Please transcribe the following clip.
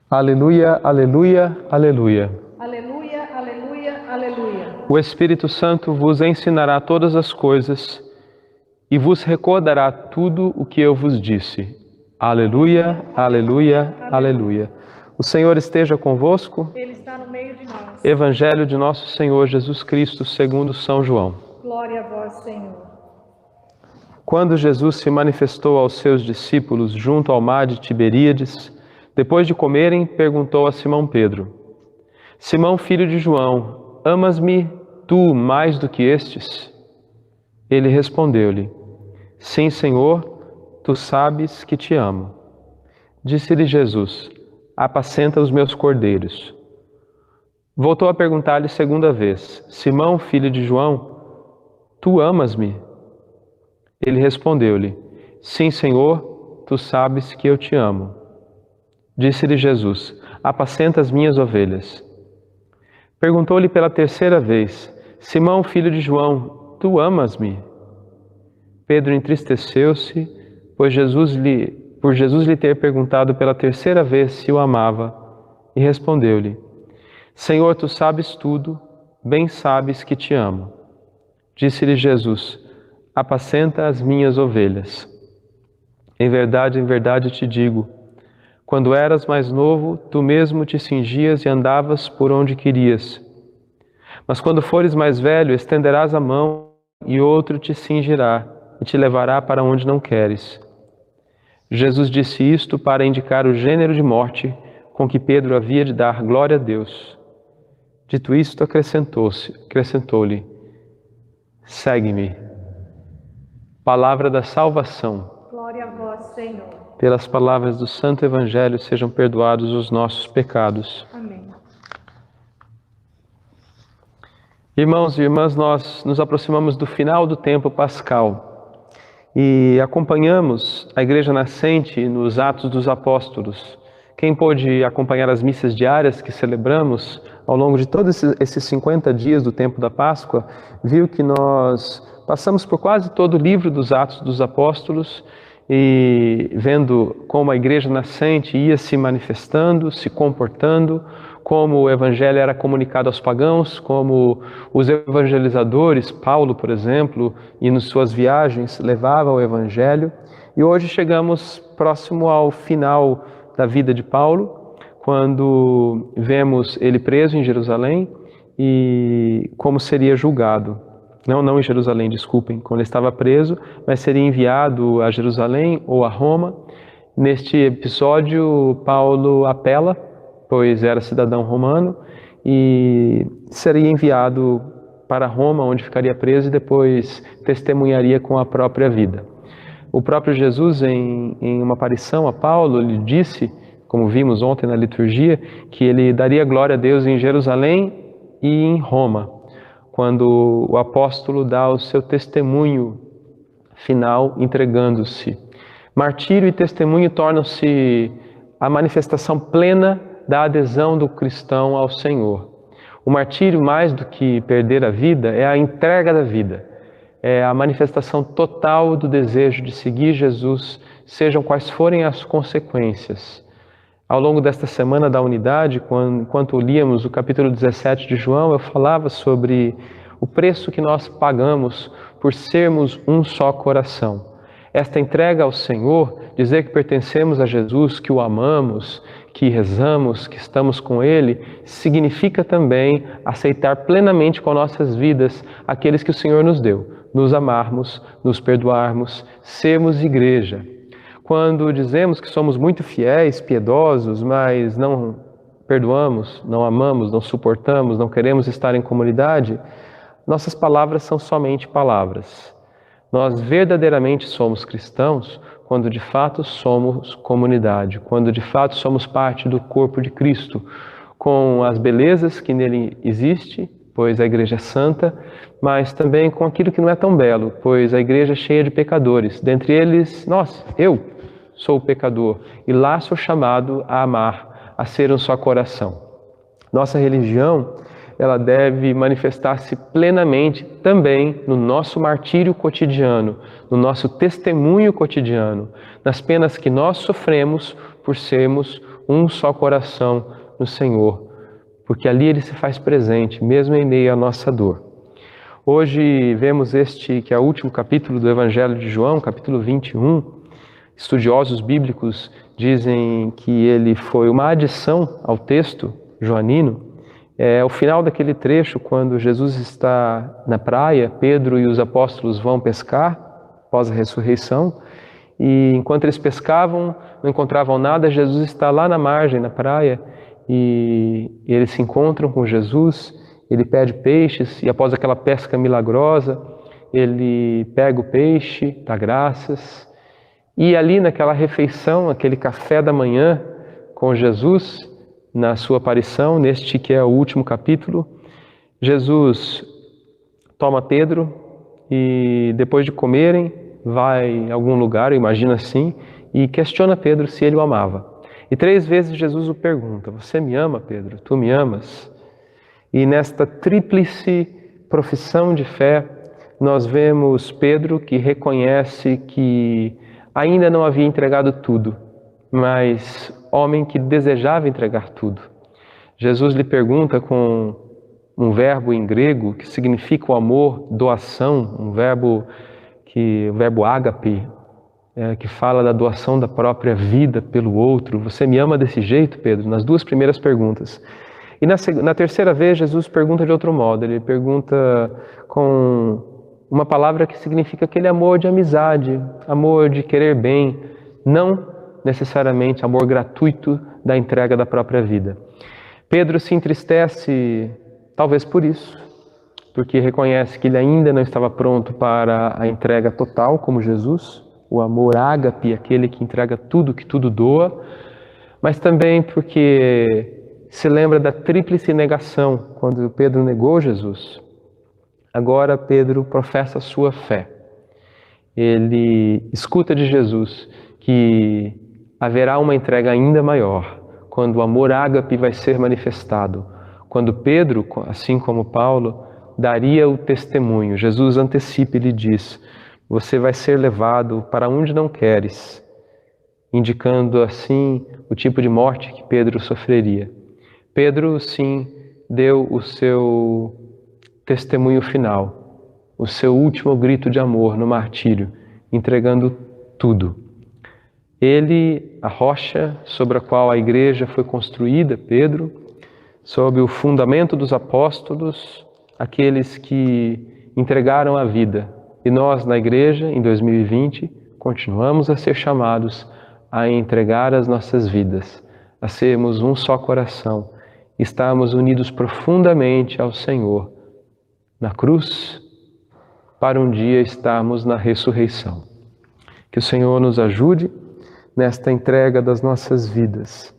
Aleluia, aleluia, aleluia. Aleluia, aleluia, aleluia. O Espírito Santo vos ensinará todas as coisas e vos recordará tudo o que eu vos disse. Aleluia, aleluia, aleluia. O Senhor esteja convosco. Ele está no meio de nós. Evangelho de nosso Senhor Jesus Cristo, segundo São João. Glória a vós, Senhor. Quando Jesus se manifestou aos seus discípulos junto ao mar de Tiberíades, depois de comerem, perguntou a Simão Pedro: Simão, filho de João, amas-me tu mais do que estes? Ele respondeu-lhe: Sim, Senhor, tu sabes que te amo. Disse-lhe Jesus: Apacenta os meus cordeiros. Voltou a perguntar-lhe segunda vez: Simão, filho de João, tu amas-me? Ele respondeu-lhe: Sim, Senhor, tu sabes que eu te amo. Disse-lhe Jesus: Apacenta as minhas ovelhas. Perguntou-lhe pela terceira vez: Simão, filho de João, tu amas-me? Pedro entristeceu-se, por Jesus lhe ter perguntado pela terceira vez se o amava, e respondeu-lhe: Senhor, tu sabes tudo, bem sabes que te amo. Disse-lhe Jesus: Apacenta as minhas ovelhas. Em verdade te digo, quando eras mais novo, tu mesmo te cingias e andavas por onde querias. Mas quando fores mais velho, estenderás a mão e outro te cingirá e te levará para onde não queres. Jesus disse isto para indicar o gênero de morte com que Pedro havia de dar glória a Deus. Dito isto, acrescentou-lhe: Segue-me. Palavra da salvação. Glória a vós, Senhor. Pelas palavras do Santo Evangelho sejam perdoados os nossos pecados. Amém. Irmãos e irmãs, nós nos aproximamos do final do tempo pascal e acompanhamos a Igreja Nascente nos Atos dos Apóstolos. Quem pôde acompanhar as missas diárias que celebramos ao longo de todos esses 50 dias do tempo da Páscoa, viu que nós passamos por quase todo o livro dos Atos dos Apóstolos e vendo como a Igreja Nascente ia se manifestando, se comportando, como o Evangelho era comunicado aos pagãos, como os evangelizadores, Paulo, por exemplo, e nas suas viagens levava o Evangelho. E hoje chegamos próximo ao final da vida de Paulo, quando vemos ele preso em Jerusalém e como seria julgado. Não em Jerusalém, desculpem, quando ele estava preso, mas seria enviado a Jerusalém ou a Roma. Neste episódio, Paulo apela, pois era cidadão romano, e seria enviado para Roma, onde ficaria preso e depois testemunharia com a própria vida. O próprio Jesus, em uma aparição a Paulo, lhe disse, como vimos ontem na liturgia, que ele daria glória a Deus em Jerusalém e em Roma, quando o apóstolo dá o seu testemunho final entregando-se. Martírio e testemunho tornam-se a manifestação plena da adesão do cristão ao Senhor. O martírio, mais do que perder a vida, é a entrega da vida. É a manifestação total do desejo de seguir Jesus, sejam quais forem as consequências. Ao longo desta Semana da Unidade, enquanto líamos o capítulo 17 de João, eu falava sobre o preço que nós pagamos por sermos um só coração. Esta entrega ao Senhor, dizer que pertencemos a Jesus, que o amamos, que rezamos, que estamos com Ele, significa também aceitar plenamente com nossas vidas aqueles que o Senhor nos deu, nos amarmos, nos perdoarmos, sermos igreja. Quando dizemos que somos muito fiéis, piedosos, mas não perdoamos, não amamos, não suportamos, não queremos estar em comunidade, nossas palavras são somente palavras. Nós verdadeiramente somos cristãos quando de fato somos comunidade, quando de fato somos parte do corpo de Cristo, com as belezas que nele existe, pois a Igreja é santa, mas também com aquilo que não é tão belo, pois a Igreja é cheia de pecadores, dentre eles eu sou o pecador, e lá sou chamado a amar, a ser um só coração. Nossa religião, ela deve manifestar-se plenamente também no nosso martírio cotidiano, no nosso testemunho cotidiano, nas penas que nós sofremos por sermos um só coração no Senhor, porque ali Ele se faz presente, mesmo em meio à nossa dor. Hoje vemos este que é o último capítulo do Evangelho de João, capítulo 21. Estudiosos bíblicos dizem que ele foi uma adição ao texto joanino. É o final daquele trecho, quando Jesus está na praia, Pedro e os apóstolos vão pescar após a ressurreição, e enquanto eles pescavam, não encontravam nada, Jesus está lá na margem, na praia, e eles se encontram com Jesus, ele pede peixes, e após aquela pesca milagrosa, ele pega o peixe, dá graças, e ali naquela refeição, aquele café da manhã com Jesus, na sua aparição, neste que é o último capítulo, Jesus toma Pedro e depois de comerem, vai a algum lugar, eu imagino assim, e questiona Pedro se ele o amava. E 3 vezes Jesus o pergunta: você me ama, Pedro? Tu me amas? E nesta tríplice profissão de fé, nós vemos Pedro que reconhece que ainda não havia entregado tudo, mas homem que desejava entregar tudo. Jesus lhe pergunta com um verbo em grego que significa o amor, doação, o verbo ágape, que fala da doação da própria vida pelo outro. Você me ama desse jeito, Pedro? Nas 2 primeiras perguntas. E na terceira vez, Jesus pergunta de outro modo. Ele pergunta com uma palavra que significa aquele amor de amizade, amor de querer bem, não necessariamente amor gratuito da entrega da própria vida. Pedro se entristece, talvez por isso, porque reconhece que ele ainda não estava pronto para a entrega total como Jesus, o amor ágape, aquele que entrega tudo, que tudo doa, mas também porque se lembra da tríplice negação, quando Pedro negou Jesus. Agora Pedro professa a sua fé. Ele escuta de Jesus que haverá uma entrega ainda maior, quando o amor ágape vai ser manifestado, quando Pedro, assim como Paulo, daria o testemunho. Jesus antecipa e lhe diz: você vai ser levado para onde não queres, indicando assim o tipo de morte que Pedro sofreria. Pedro, sim, deu o seu testemunho final, o seu último grito de amor no martírio, entregando tudo. Ele, a rocha sobre a qual a igreja foi construída, Pedro, sob o fundamento dos apóstolos, aqueles que entregaram a vida. E nós, na igreja, em 2020, continuamos a ser chamados a entregar as nossas vidas, a sermos um só coração, estarmos unidos profundamente ao Senhor, na cruz, para um dia estarmos na ressurreição. Que o Senhor nos ajude nesta entrega das nossas vidas,